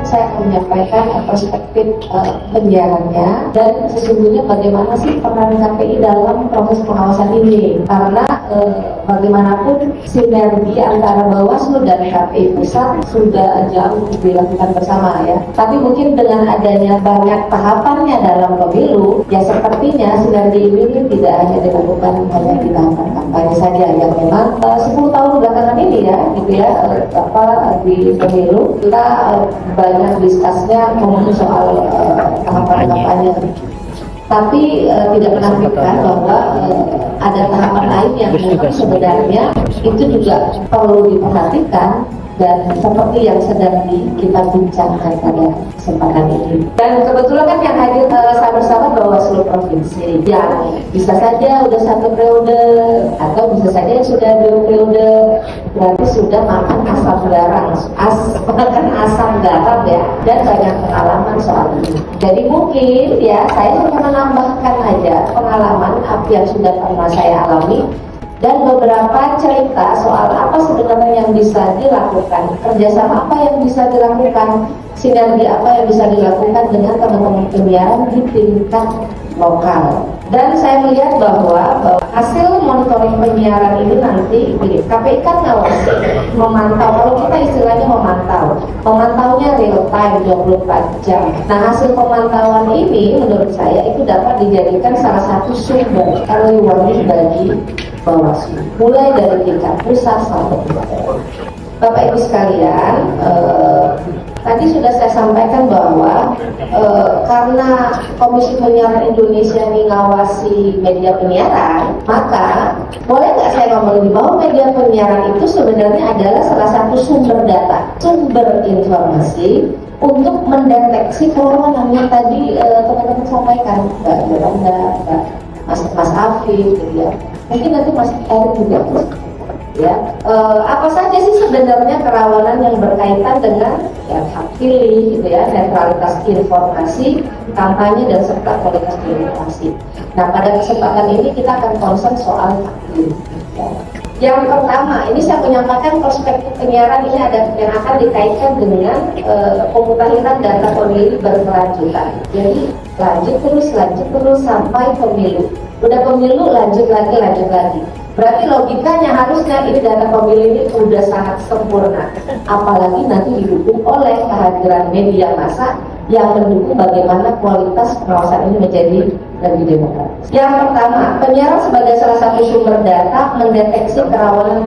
saya akan menyampaikan perspektif penyiarannya dan sesungguhnya bagaimana sih peran KPI dalam proses pengawasan ini, karena bagaimanapun sinergi antara Bawaslu dan KPI pusat sudah jauh dilakukan bersama ya. Tapi mungkin dengan adanya banyak tahapannya dalam pemilu, ya sepertinya sinergi ini tidak hanya dilakukan hanya di tahapan kampanye saja yang memang 10 tahun belakangan ini ya, gitu ya, di pemilu kita banyak diskusinya ngomongin soal tahapan kampanye. Tapi tidak menafikan bahwa ada tahapan lain yang sebenarnya itu juga perlu diperhatikan dan seperti yang sedang kita bincangkan pada kesempatan ini. Dan kebetulan kan yang hadir sahabat-sahabat Bawaslu Provinsi yang bisa saja udah 1 periode atau bisa saja sudah 2 periode, berarti sudah makan asam garam ya, dan banyak pengalaman soal ini. Jadi mungkin ya saya hanya menambahkan aja pengalaman yang sudah pernah saya alami dan beberapa cerita soal apa sebenarnya yang bisa dilakukan, kerjasama apa yang bisa dilakukan, sinergi apa yang bisa dilakukan dengan teman-teman penyiaran di tingkat lokal. Dan saya melihat bahwa hasil monitoring penyiaran ini nanti KPI kan ngawasi, memantau, kalau kita istilahnya memantaunya real time 24 jam. Nah hasil pemantauan ini menurut saya itu dapat dijadikan salah satu sumber early warning bagi Bawaslu, mulai dari tingkat pusat sampai tingkat daerah. Bapak Ibu sekalian, tadi sudah saya sampaikan bahwa karena Komisi Penyiaran Indonesia ini ngawasi media penyiaran, maka boleh nggak saya ngomong bahwa media penyiaran itu sebenarnya adalah salah satu sumber data, sumber informasi untuk mendeteksi kerawanan yang tadi teman-teman sampaikan, Mbak Yolanda, Mas Afif, gitu ya. Mungkin nanti Mas Erik juga, ya. Apa saja sih sebenarnya kerawanan yang berkaitan dengan ya, hak pilih, gitu ya, netralitas informasi, kampanye dan serta kualitas demokrasi. Nah, pada kesempatan ini kita akan concern soal hak pilih. Ya. Yang pertama, ini saya menyampaikan perspektif penyiaran ini ada yang akan dikaitkan dengan pemutahiran data pemilih berkelanjutan. Jadi lanjut terus sampai pemilu. Udah pemilu lanjut lagi. Berarti logikanya harusnya ini data pemilih ini sudah sangat sempurna. Apalagi nanti didukung oleh kehadiran media massa yang mendukung bagaimana kualitas pengawasan ini menjadi lebih demokratis. Yang pertama, penyiaran sebagai salah satu sumber data mendeteksi kerawanan